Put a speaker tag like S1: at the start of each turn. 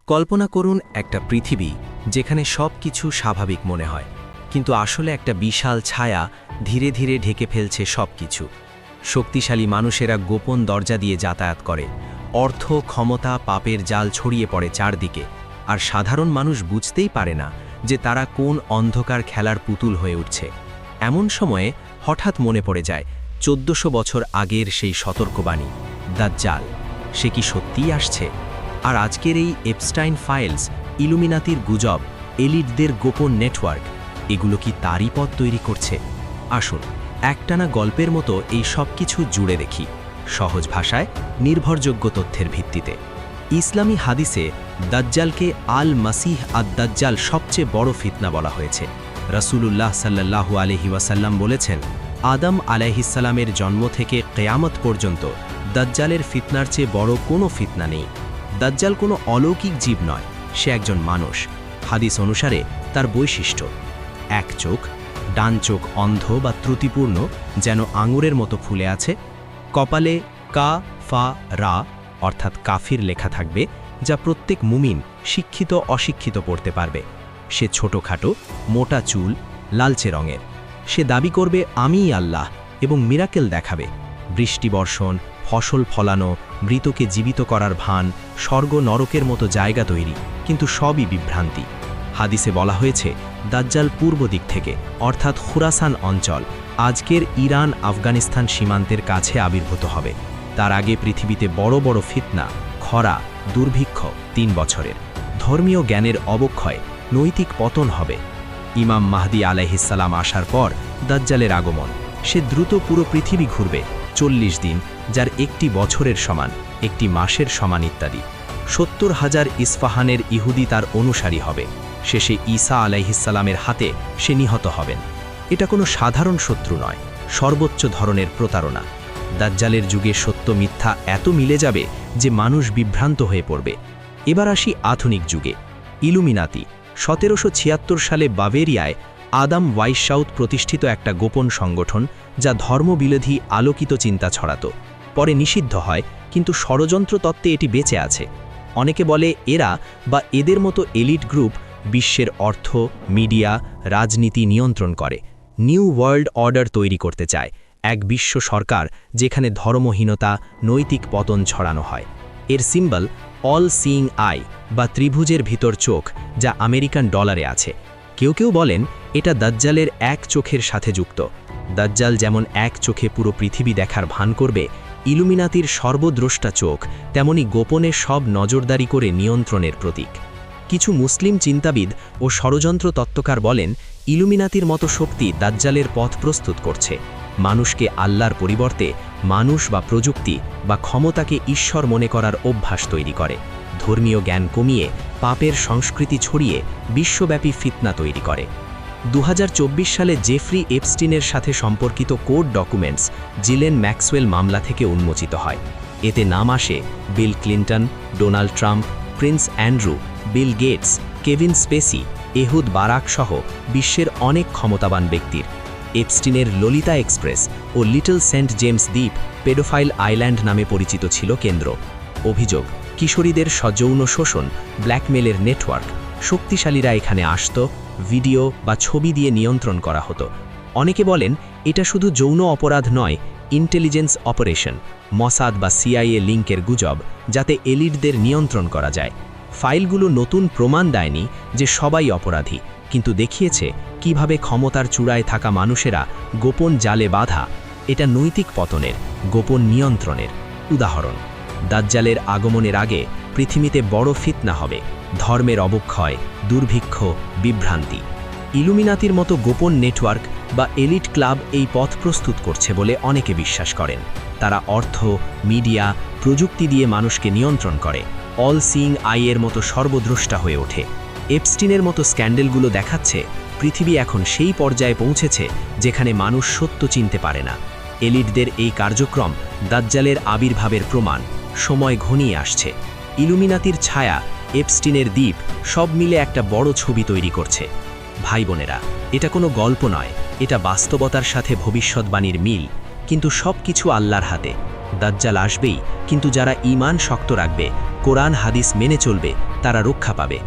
S1: কল্পনা করুন একটা পৃথিবী যেখানে সব কিছু স্বাভাবিক মনে হয়, কিন্তু আসলে একটা বিশাল ছায়া ধীরে ধীরে ঢেকে ফেলছে সব কিছু। শক্তিশালী মানুষেরা গোপন দরজা দিয়ে যাতায়াত করে, অর্থ, ক্ষমতা, পাপের জাল ছড়িয়ে পড়ে চারদিকে, আর সাধারণ মানুষ বুঝতেই পারে না যে তারা কোন অন্ধকার খেলার পুতুল হয়ে উঠছে। এমন সময়ে হঠাৎ মনে পড়ে যায় 1400 বছর আগের সেই সতর্কবাণী, দাজ্জাল। সে কি সত্যিই আসছে? আর আজকের এই এপস্টাইন ফাইলস, ইলুমিনাতির গুজব, এলিটদের গোপন নেটওয়ার্ক, এগুলো কি তারই পথ তৈরি করছে? আসুন একটানা গল্পের মতো এই সব কিছু জুড়ে দেখি, সহজ ভাষায়, নির্ভরযোগ্য তথ্যের ভিত্তিতে। ইসলামী হাদিসে দাজ্জালকে আল মাসিহ আদ-দাজ্জাল সবচেয়ে বড় ফিতনা বলা হয়েছে। রাসূলুল্লাহ সাল্লাল্লাহু আলাইহি ওয়াসাল্লাম বলেছেন, আদম আলাইহিসসালামের জন্ম থেকে কিয়ামত পর্যন্ত দাজ্জালের ফিতনার চেয়ে বড় কোনো ফিতনা নেই। দাজ্জাল কোনো অলৌকিক জীব নয়, সে একজন মানুষ। হাদিস অনুসারে তার বৈশিষ্ট্য: এক চোখ, ডান চোখ অন্ধ বা ত্রুটিপূর্ণ, যেন আঙুরের মতো ফুলে আছে। কপালে কা ফা রা অর্থাৎ কাফির লেখা থাকবে, যা প্রত্যেক মুমিন, শিক্ষিত অশিক্ষিত পড়তে পারবে। সে ছোটখাটো, মোটা চুল, লালচে রঙের। সে দাবি করবে আমিই আল্লাহ এবং মিরাকেল দেখাবে। বৃষ্টি বর্ষণ, ফসল ফলানো, মৃতকে জীবিত করার ভান, স্বর্গ নরকের মতো জায়গা তৈরি, কিন্তু সবই বিভ্রান্তি। হাদিসে বলা হয়েছে দাজ্জাল পূর্ব দিক থেকে, অর্থাৎ খুরাসান অঞ্চল, আজকের ইরান আফগানিস্তান সীমান্তের কাছে আবির্ভূত হবে। তার আগে পৃথিবীতে বড় বড় ফিতনা, খরা, দুর্ভিক্ষ, 3 বছরের ধর্মীয় জ্ঞানের অবক্ষয়, নৈতিক পতন হবে। ইমাম মাহদী আলাইহিসসালাম আসার পর দাজ্জালের আগমন। সে দ্রুত পুরো পৃথিবী ঘুরবে 40 দিন, যার একটি বছরের সমান, একটি মাসের সমান ইত্যাদি। 70,000 ইস্পাহানের ইহুদি তার অনুসারী হবে। শেষে ঈসা আলাইহিসসালামের হাতে সে নিহত হবেন। এটা কোনো সাধারণ শত্রু নয়, সর্বোচ্চ ধরনের প্রতারণা। দাজ্জালের যুগে সত্য মিথ্যা এত মিলে যাবে যে মানুষ বিভ্রান্ত হয়ে পড়বে। এবার আসি আধুনিক যুগে। ইলুমিনাতি 1776 সালে বাভেরিয়ায় আদাম ওয়াইশাউথ প্রতিষ্ঠিত একটা গোপন সংগঠন, যা ধর্মবিরোধী আলোকিত চিন্তা ছড়াত। পরে নিষিদ্ধ হয়, কিন্তু ষড়যন্ত্র তত্ত্বে এটি বেঁচে আছে। অনেকে বলে এরা বা এদের মতো এলিট গ্রুপ বিশ্বের অর্থ, মিডিয়া, রাজনীতি নিয়ন্ত্রণ করে। নিউ ওয়ার্ল্ড অর্ডার তৈরি করতে চায়, এক বিশ্ব সরকার যেখানে ধর্মহীনতা, নৈতিক পতন ছড়ানো হয়। এর সিম্বল অল সিইং আই বা ত্রিভুজের ভিতর চোখ, যা আমেরিকান ডলারে আছে। কেউ কেউ বলেন এটা দাজ্জালের এক চোখের সাথে যুক্ত। দাজ্জাল যেমন এক চোখে পুরো পৃথিবী দেখার ভান করবে, ইলুমিনাতির সর্বদ্রষ্টা চোখ তেমনি গোপনে সব নজরদারি করে নিয়ন্ত্রণের প্রতীক। কিছু মুসলিম চিন্তাবিদ ও ষড়যন্ত্র তত্ত্বকার বলেন ইলুমিনাতির মতো শক্তি দাজ্জালের পথ প্রস্তুত করছে। মানুষকে আল্লাহর পরিবর্তে মানুষ বা প্রযুক্তি বা ক্ষমতাকে ঈশ্বর মনে করার অভ্যাস তৈরি করে। ধর্মীয় জ্ঞান কমিয়ে পাপের সংস্কৃতি ছড়িয়ে বিশ্বব্যাপী ফিতনা তৈরি করে। 2024 সালে জেফ্রি এপস্টিনের সাথে সম্পর্কিত কোড ডকুমেন্টস জিলেন ম্যাক্সওয়েল মামলা থেকে উন্মোচিত হয়। এতে নাম আসে Bill Clinton, Donald Trump, Prince Andrew, Bill Gates, Kevin Spacey, Ehud Barak সহ বিশ্বের অনেক ক্ষমতাবান ব্যক্তির। এপস্টিনের ললিতা এক্সপ্রেস ও লিটল সেন্ট জেমস দ্বীপ পেডোফাইল আইল্যান্ড নামে পরিচিত ছিল কেন্দ্র। অভিযোগ, কিশোরীদের সযৌন শোষণ, ব্ল্যাকমেলের নেটওয়ার্ক। শক্তিশালীরা এখানে আসত, ভিডিও বা ছবি দিয়ে নিয়ন্ত্রণ করা হতো। অনেকে বলেন এটা শুধু যৌন অপরাধ নয়, ইন্টেলিজেন্স অপারেশন, মসাদ বা সিআইএ লিঙ্কের গুজব, যাতে এলিটদের নিয়ন্ত্রণ করা যায়। ফাইলগুলো নতুন প্রমাণ দেয়নি যে সবাই অপরাধী, কিন্তু দেখিয়েছে কিভাবে ক্ষমতার চূড়ায় থাকা মানুষেরা গোপন জালে বাঁধা। এটা নৈতিক পতনের, গোপন নিয়ন্ত্রণের উদাহরণ। দাজ্জালের আগমনের আগে পৃথিবীতে বড় ফিতনা হবে, ধর্মের অবক্ষয়, দুর্ভিক্ষ, বিভ্রান্তি। ইলুমিনাতির মতো গোপন নেটওয়ার্ক বা এলিট ক্লাব এই পথ প্রস্তুত করছে বলে অনেকে বিশ্বাস করেন। তারা অর্থ, মিডিয়া, প্রযুক্তি দিয়ে মানুষকে নিয়ন্ত্রণ করে। অল সিইং আইয়ের মতো সর্বদ্রষ্টা হয়ে ওঠে। এপস্টিনের মতো স্ক্যান্ডেলগুলো দেখাচ্ছে পৃথিবী এখন সেই পর্যায়ে পৌঁছেছে যেখানে মানুষ সত্য চিনতে পারে না। এলিটদের এই কার্যক্রম দাজ্জালের আবির্ভাবের প্রমাণ। সময় ঘনিয়ে আসছে। ইলুমিনাতির ছায়া, এপস্টিনের দ্বীপ, সব মিলে একটা বড় ছবি তৈরি করছে। ভাই বোনেরা, এটা কোনো গল্প নয়, এটা বাস্তবতার সাথে ভবিষ্যৎবাণীর মিল। কিন্তু সব কিছু আল্লাহর হাতে। দাজ্জাল আসবেই, কিন্তু যারা ঈমান শক্ত রাখবে, কোরআন হাদিস মেনে চলবে, তারা রক্ষা পাবে